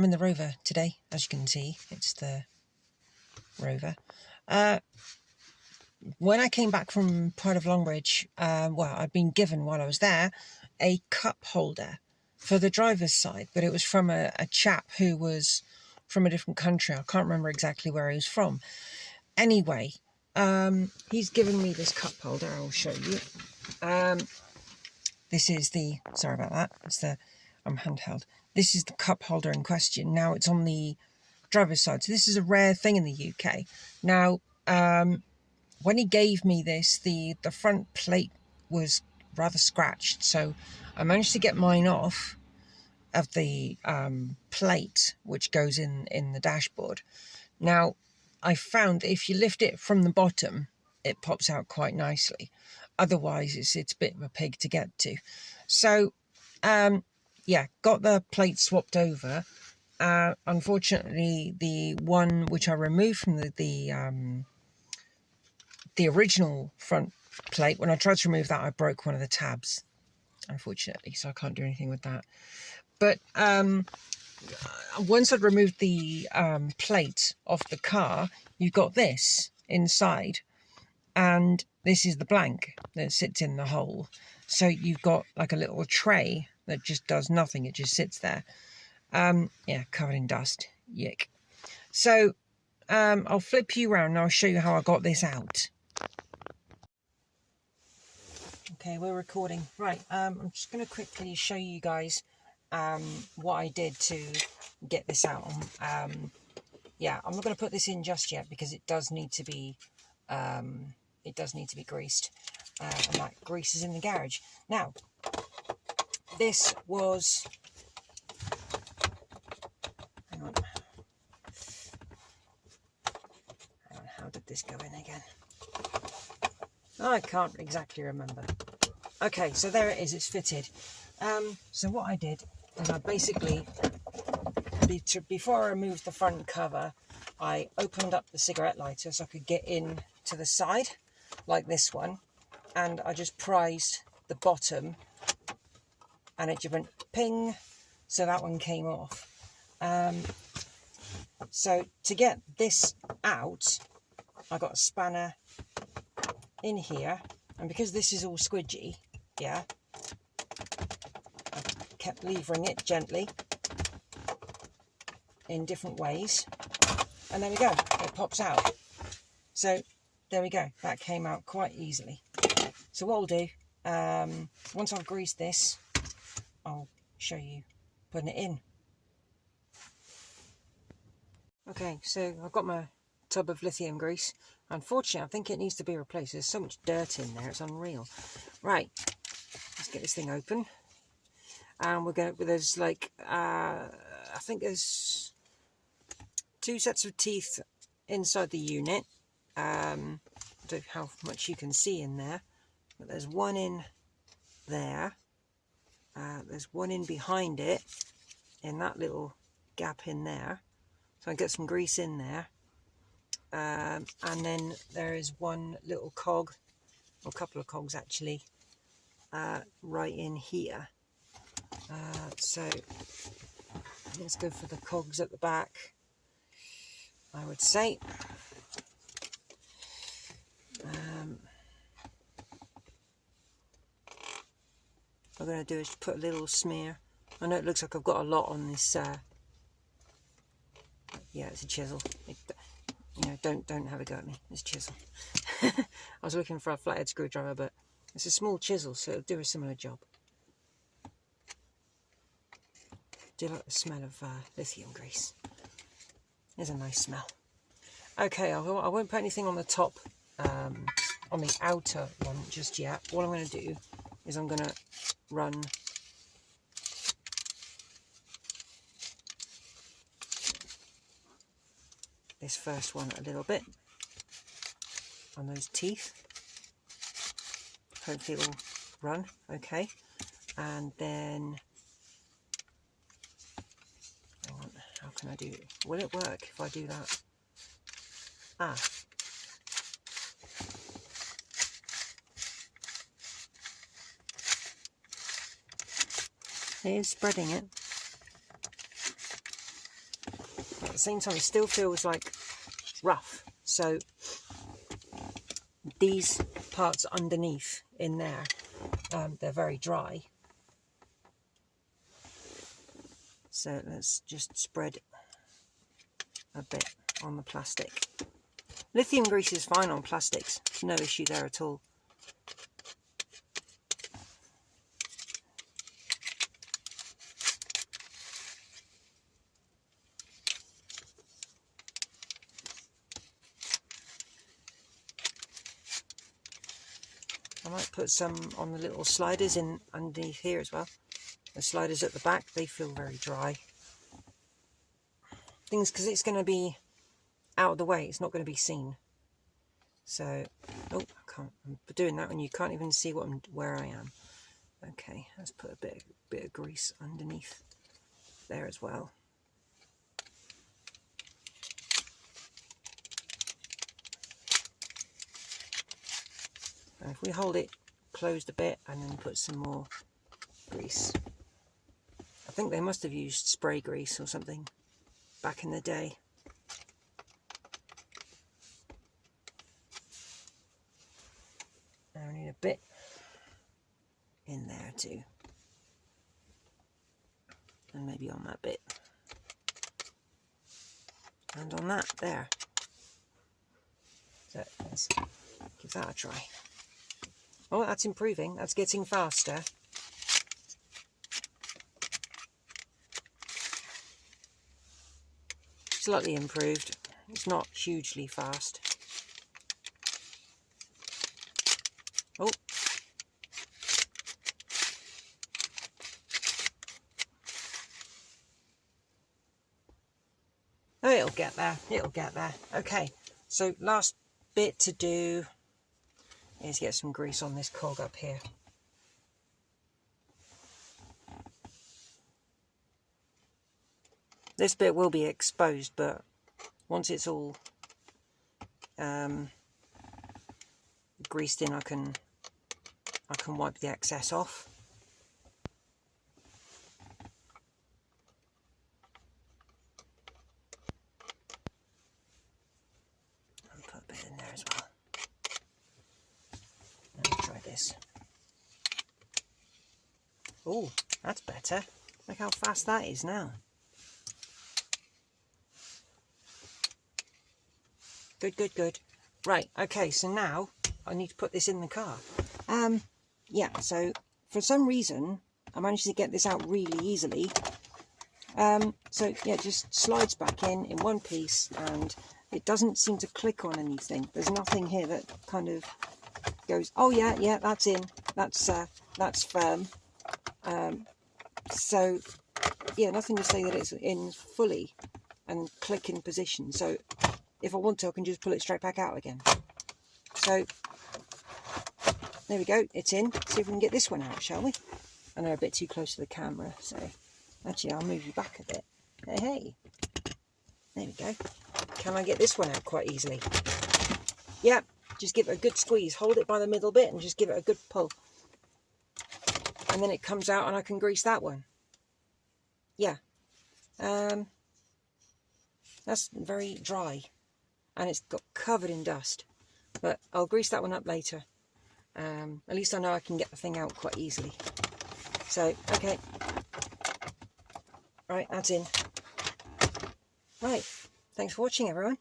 I'm in the Rover today, as you can see. It's the Rover. When I came back from Pride of Longbridge, well, I'd been given while I was there a cup holder for the driver's side, but it was from a chap who was from a different country. I can't remember exactly where he was from. Anyway, he's given me this cup holder. I'll show you. This is the, sorry about that, it's the, I'm handheld. This is the cup holder in question. Now it's on the driver's side. So this is a rare thing in the UK. Now, when he gave me this, the front plate was rather scratched. So I managed to get mine off of the plate, which goes in the dashboard. Now, I found if you lift it from the bottom, it pops out quite nicely. Otherwise, it's a bit of a pig to get to. So, yeah, got the plate swapped over. Unfortunately, the one which I removed from the original front plate, when I tried to remove that, I broke one of the tabs, unfortunately, so I can't do anything with that. But once I'd removed the plate off the car, you've got this inside, and this is the blank that sits in the hole. So you've got like a little tray that just does nothing. It just sits there. Yeah, covered in dust. Yick. So I'll flip you around and I'll show you how I got this out. Okay, we're recording. Right, I'm just going to quickly show you guys what I did to get this out. Yeah, I'm not going to put this in just yet because it does need to be greased, and that grease is in the garage. Now, this was, hang on, how did this go in again? I can't exactly remember. Okay, so there it is, it's fitted. So what I did is I basically, before I removed the front cover, I opened up the cigarette lighter so I could get in to the side, like this one, and I just prised the bottom, and it just went ping, so that one came off. So to get this out, I got a spanner in here, and because this is all squidgy, yeah, I kept levering it gently in different ways, and there we go, it pops out. So there we go, that came out quite easily. So what I'll do, once I've greased this, I'll show you putting it in. Okay, so I've got my tub of lithium grease. Unfortunately, I think it needs to be replaced. There's so much dirt in there, it's unreal. Right, let's get this thing open. And we're going to, there's like, I think there's 2 sets of teeth inside the unit. I don't know how much you can see in there, but there's one in there. There's one in behind it, in that little gap in there. So I get some grease in there. And then there is one little cog, or a couple of cogs actually, right in here. So let's go for the cogs at the back, I would say. What I'm going to do is put a little smear. I know it looks like I've got a lot on this. Yeah, it's a chisel. You know, don't have a go at me. It's a chisel. I was looking for a flathead screwdriver, but it's a small chisel, so it'll do a similar job. Do you like the smell of lithium grease? It's a nice smell. Okay, I won't put anything on the top, on the outer one just yet. What I'm going to do is I'm going to run this first one a little bit on those teeth. Hopefully it will run okay. And then, hang on, how can I do it? Will it work if I do that? Ah. It is spreading it. same time it still feels like rough. So these parts underneath in there, they're very dry. So let's just spread a bit on the plastic. Lithium grease is fine on plastics, there's no issue there at all. I might put some on the little sliders in underneath here as well. The sliders at the back, they feel very dry. Things, because it's going to be out of the way, it's not going to be seen. So, oh, I can't. I'm doing that when you can't even see where I am. Okay, let's put a bit of grease underneath there as well. And if we hold it closed a bit and then put some more grease. I think they must have used spray grease or something back in the day. Now I need a bit in there too. And maybe on that bit. And on that there. So let's give that a try. Oh, that's improving. That's getting faster. Slightly improved. It's not hugely fast. Oh. Oh, it'll get there. It'll get there. Okay, so last bit to do is get some grease on this cog up here. This bit will be exposed, but once it's all greased in, I can wipe the excess off. I'll put a bit in there as well. Let me try this. Oh, that's better. Look how fast that is now. Good, good, good. Right, okay, so now I need to put this in the car. Yeah, so for some reason I managed to get this out really easily. So yeah, it just slides back in one piece and it doesn't seem to click on anything. There's nothing here that kind of goes, oh yeah, that's in, that's firm. So yeah, nothing to say that it's in fully and click in position. So if I want to, I can just pull it straight back out again. So there we go, it's in. See if we can get this one out, shall we? I know, a bit too close to the camera, so actually I'll move you back a bit. Hey, there we go. Can I get this one out quite easily? Yep, just give it a good squeeze. Hold it by the middle bit and just give it a good pull. And then it comes out and I can grease that one. Yeah. That's very dry. And it's got covered in dust, but I'll grease that one up later. At least I know I can get the thing out quite easily. So, okay, right, that's in. Right, thanks for watching, everyone.